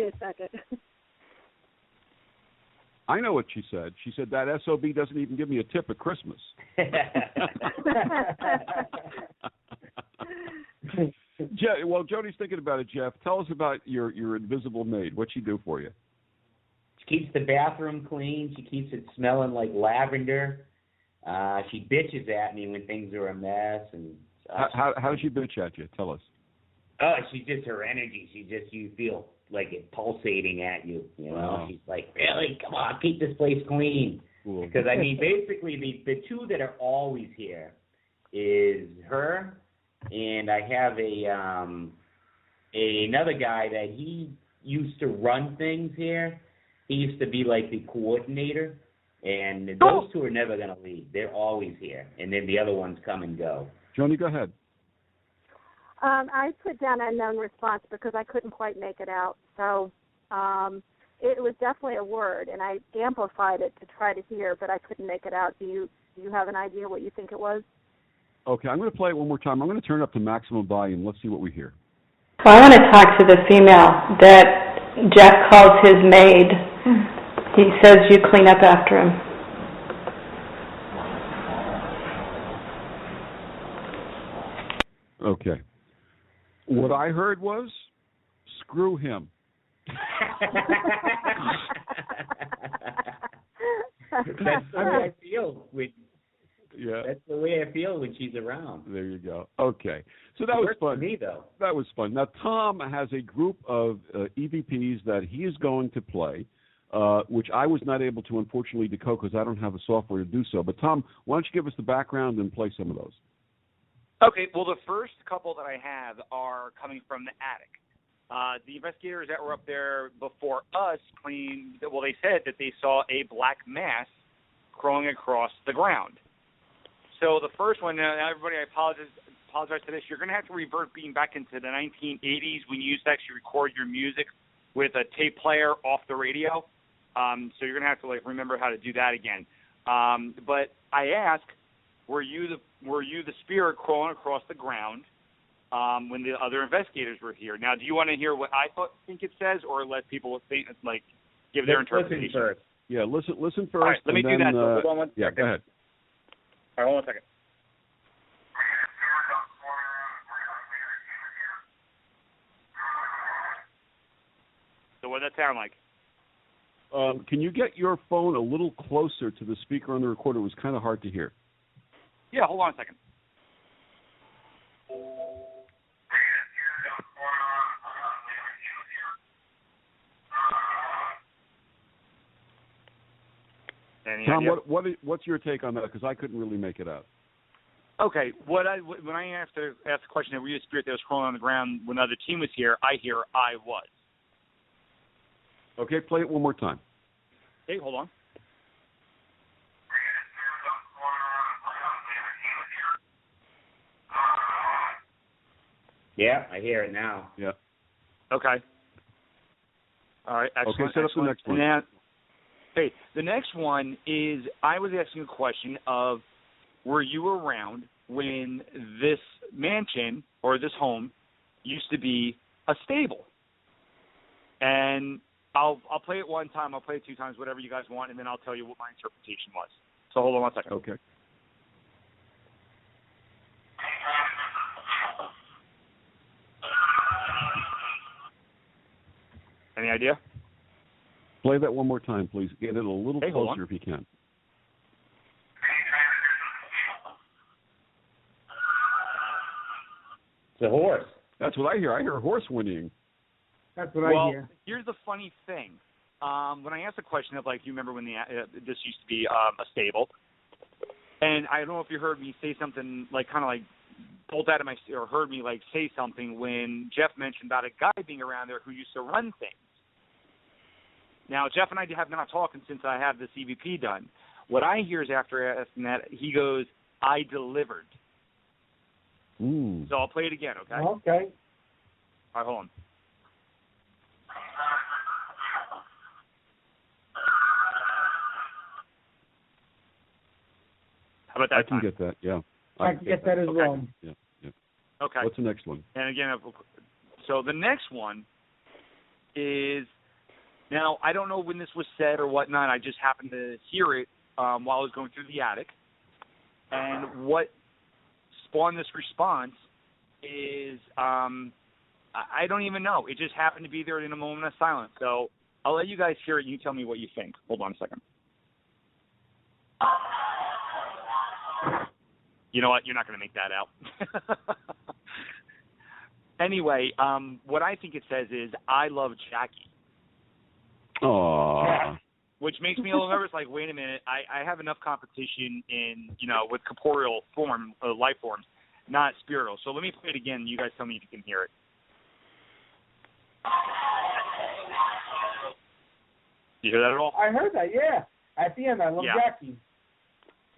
me a second. I know what she said. She said that SOB doesn't even give me a tip at Christmas. Well, Joni's thinking about it, Jeff. Tell us about your invisible maid. What'd she do for you? She keeps the bathroom clean. She keeps it smelling like lavender. She bitches at me when things are a mess. And how does she bitch at you? Tell us. Oh, she's just her energy. You feel like it pulsating at you. You know, She's like, really, come on, keep this place clean. Cool. Because I mean, basically, the two that are always here is her, and I have another guy that he used to run things here. He used to be like the coordinator, and those two are never going to leave. They're always here, and then the other ones come and go. Joni, go ahead. I put down unknown response because I couldn't quite make it out. So it was definitely a word, and I amplified it to try to hear, but I couldn't make it out. Do you have an idea what you think it was? Okay, I'm going to play it one more time. I'm going to turn it up to maximum volume. Let's see what we hear. Well, I want to talk to the female that Jeff calls his maid. He says you clean up after him. Okay. What I heard was, screw him. That's the way I feel. Yeah. That's the way I feel when she's around. There you go. Okay. So that was fun. For me, though. That was fun. Now, Tom has a group of EVPs that he is going to play, which I was not able to, unfortunately, decode because I don't have the software to do so. But, Tom, why don't you give us the background and play some of those? Okay, well, the first couple that I have are coming from the attic. The investigators that were up there before us they said that they saw a black mass crawling across the ground. So the first one, everybody, I apologize for this. You're going to have to revert being back into the 1980s when you used to actually record your music with a tape player off the radio. So you're going to have to remember how to do that again. But I asked, were you the spirit crawling across the ground when the other investigators were here? Now, do you want to hear what I think it says, or let people think, give their interpretation? Listen first. Yeah, listen first. All right, let me do that. Hold on one second. Yeah, go ahead. All right, hold on a second. So what does that sound like? Can you get your phone a little closer to the speaker on the recorder? It was kind of hard to hear. Yeah, hold on a second. Tom, what's your take on that? Because I couldn't really make it out. Okay, when I asked the question, were you a spirit that was crawling on the ground when the other team was here, I was. Okay, play it one more time. Okay, hold on. Yeah, I hear it now. Yeah. Okay. All right, excellent. Okay, set up the next one. Now, the next one is I was asking a question of, were you around when this mansion or this home used to be a stable? And I'll play it one time, I'll play it two times, whatever you guys want, and then I'll tell you what my interpretation was. So hold on one second. Okay. Any idea? Play that one more time, please. Get it a little closer if you can. It's a horse. That's what I hear. I hear a horse whinnying. That's what I hear. Here's the funny thing. When I asked the question of, you remember when this used to be a stable, and I don't know if you heard me say something, pulled out of my, or heard me, say something when Jeff mentioned about a guy being around there who used to run things. Now, Jeff and I have not talked since I have this EVP done. What I hear is after asking that, he goes, I delivered. Ooh. So I'll play it again, okay? Okay. All right, hold on. How about that I can time? get that, yeah. I can get that as well. Yeah. Okay. What's the next one? And again, so the next one is, now I don't know when this was said or whatnot. I just happened to hear it while I was going through the attic. And what spawned this response is, I don't even know. It just happened to be there in a moment of silence. So I'll let you guys hear it. You tell me what you think. Hold on a second. You know what? You're not going to make that out. Anyway, what I think it says is, I love Jackie. Aww. Which makes me a little nervous. Like, wait a minute. I have enough competition in, with corporeal form, life forms, not spiritual. So let me play it again. You guys tell me if you can hear it. You hear that at all? I heard that, yeah. At the end, I love Jackie.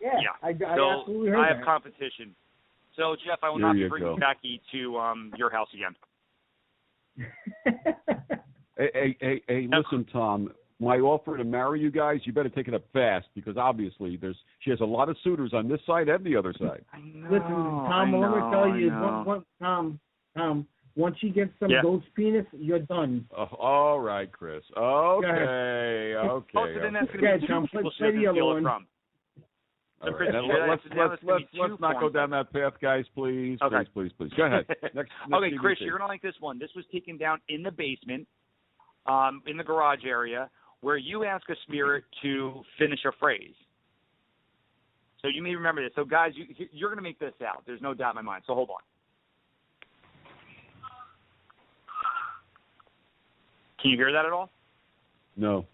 Yeah. I absolutely heard that. I have competition. So, Jeff, I will not be bringing Jackie to your house again. Hey, listen, Tom. My offer to marry you guys, you better take it up fast, because obviously she has a lot of suitors on this side and the other side. I know, listen, Tom, let me tell you, Tom, once you get some ghost penis, you're done. All right, Chris. Okay. Oh, so then that's going to be two people she doesn't steal it from. All right. Let's not go down that path, guys, please. Okay. Please. Go ahead. Next okay, DVD. Chris, you're going to like this one. This was taken down in the basement, in the garage area, where you ask a spirit to finish a phrase. So you may remember this. So, guys, you're going to make this out. There's no doubt in my mind. So hold on. Can you hear that at all? No.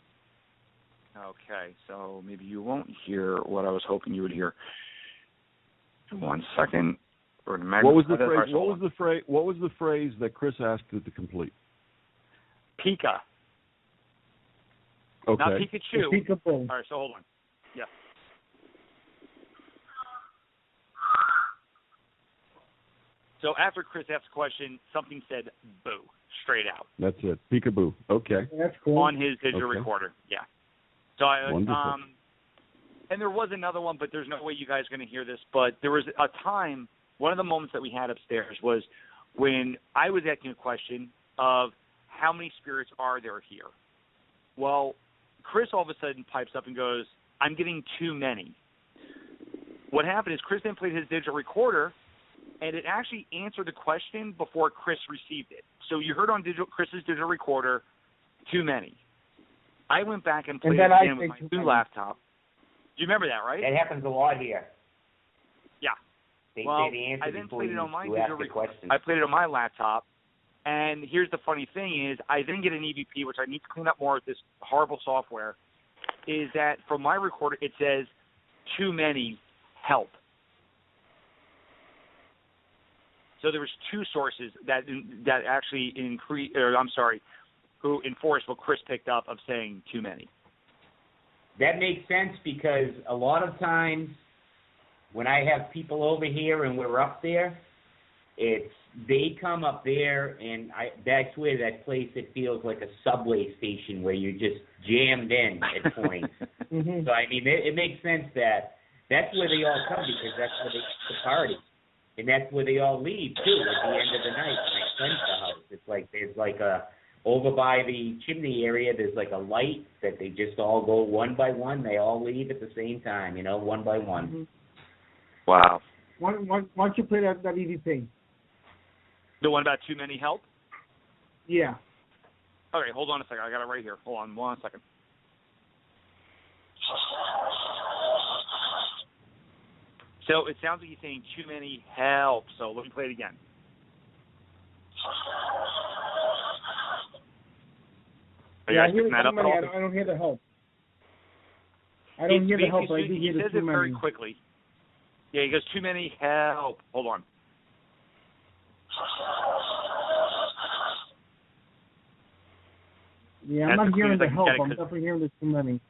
Okay, so maybe you won't hear what I was hoping you would hear. 1 second. What was the phrase? What was the phrase that Chris asked it to complete? Pika. Okay. Not Pikachu. Peekaboo. All right, so hold on. Yeah. So after Chris asked the question, something said boo, straight out. That's it. Peekaboo. Okay. That's cool. On his digital recorder. Yeah. So wonderful. And there was another one, but there's no way you guys are going to hear this. But there was a time, one of the moments that we had upstairs was when I was asking a question of how many spirits are there here? Well, Chris all of a sudden pipes up and goes, I'm getting too many. What happened is Chris then played his digital recorder, and it actually answered the question before Chris received it. So you heard on Chris's digital recorder, too many. I went back and played it again with my new laptop. Do you remember that, right? That happens a lot here. Yeah. They say the answer I then before played it you on my ask digital the question. I played it on my laptop, and here's the funny thing is I then get an EVP, which I need to clean up more with this horrible software, is that from my recorder it says, too many, help. So there was two sources that actually who enforced what Chris picked up of saying too many. That makes sense because a lot of times when I have people over here and we're up there, they come up there and that's where that place, it feels like a subway station where you're just jammed in at points. So, I mean, it makes sense that that's where they all come because that's where the party. And that's where they all leave, too, at the end of the night when I cleanse the house. It's like there's like over by the chimney area, there's like a light that they just all go one by one. They all leave at the same time, one by one. Wow. Why don't you play that EVP? The one about too many help? Yeah. Okay, hold on a second. I got it right here. Hold on 1 second. So it sounds like he's saying too many help. So let me play it again. Are you guys picking that up at all? I don't hear the help. I don't hear the help, but I do hear the too many. He says it very quickly. Yeah, he goes, too many help. Hold on. Yeah, I'm not hearing the help. I'm definitely hearing the too many.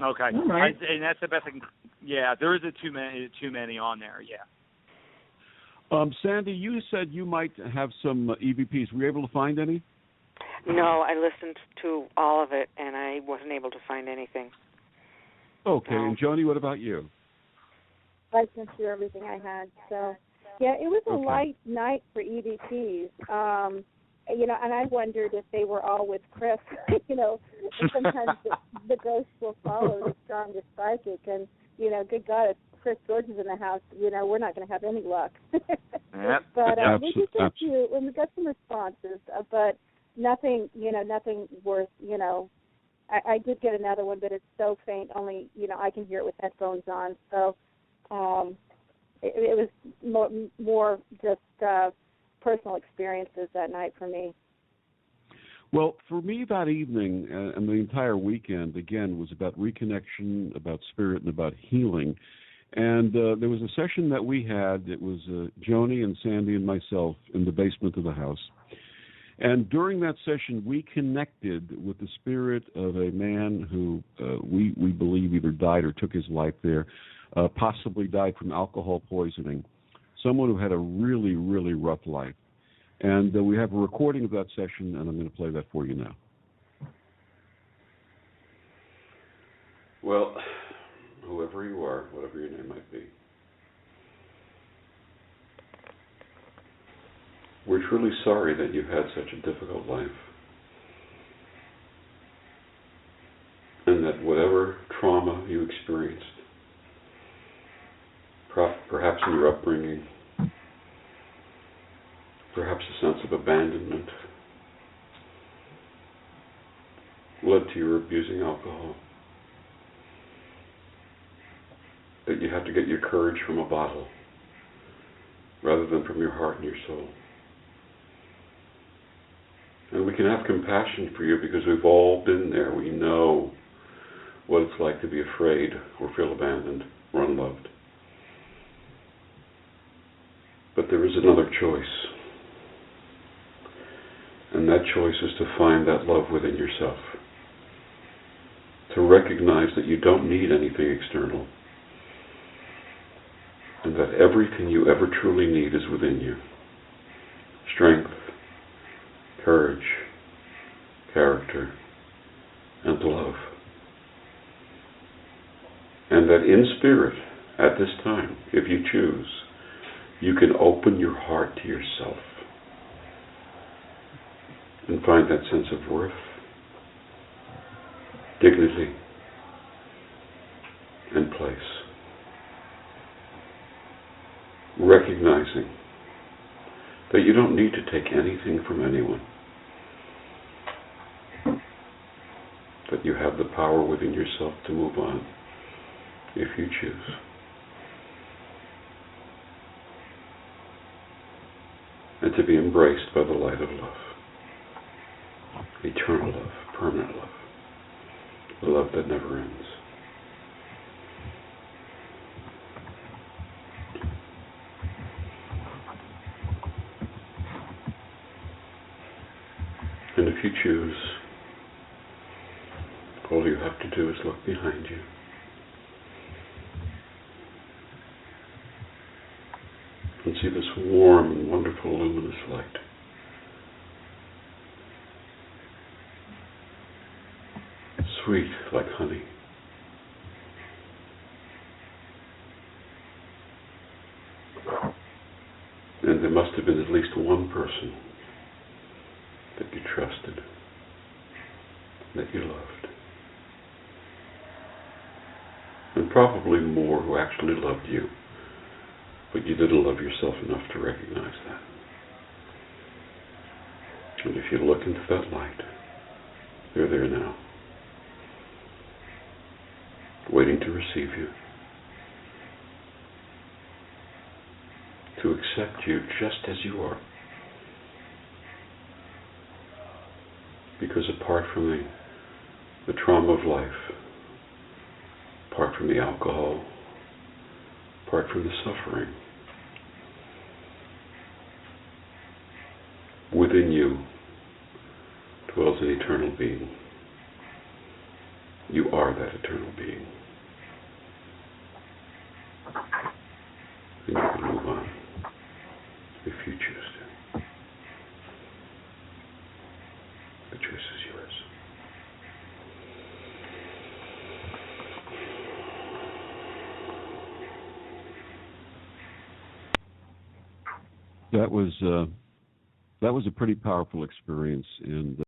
Okay. Right. And that's the best I can. Yeah, there is a too many on there. Yeah. Sandy, you said you might have some EVPs. Were you able to find any? No, I listened to all of it, and I wasn't able to find anything. Okay, and Joni, what about you? I sent you everything I had. So, yeah, it was a light night for EVPs. and I wondered if they were all with Chris. Sometimes the ghosts will follow the strongest psychic, and good God, if Chris George is in the house, we're not going to have any luck. Yep. But we did get when we got some responses, but nothing worth. I did get another one, but it's so faint. Only I can hear it with headphones on. So it was more just personal experiences that night for me. Well, for me that evening and the entire weekend, again, was about reconnection, about spirit, and about healing. And there was a session that we had. It was Joni and Sandy and myself in the basement of the house. And during that session, we connected with the spirit of a man who we believe either died or took his life there, possibly died from alcohol poisoning, someone who had a really, really rough life. And we have a recording of that session, and I'm going to play that for you now. Well, whoever you are, whatever your name might be, we're truly sorry that you've had such a difficult life, and that whatever trauma you experienced, perhaps in your upbringing, perhaps a sense of abandonment, led to your abusing alcohol, that you had to get your courage from a bottle rather than from your heart and your soul. And we can have compassion for you because we've all been there. We know what it's like to be afraid or feel abandoned or unloved. But there is another choice. And that choice is to find that love within yourself. To recognize that you don't need anything external. And that everything you ever truly need is within you. Strength, courage, character, and love. And that in spirit, at this time, if you choose, you can open your heart to yourself and find that sense of worth, dignity, and place. Recognizing that you don't need to take anything from anyone. That you have the power within yourself to move on if you choose. And to be embraced by the light of love. Eternal love, permanent love. The love that never ends. And if you choose, all you have to do is look behind you. And see this warm and wonderful luminous light. Sweet like honey. And there must have been at least one person that you trusted, that you loved. And probably more who actually loved you, but you didn't love yourself enough to recognize that. And if you look into that light, they're there now, waiting to receive you, to accept you just as you are. Because apart from the trauma of life, apart from the alcohol, apart from the suffering, within you dwells an eternal being. You are that eternal being. And you can move on if you choose to. The choice is yours. That was that was a pretty powerful experience, and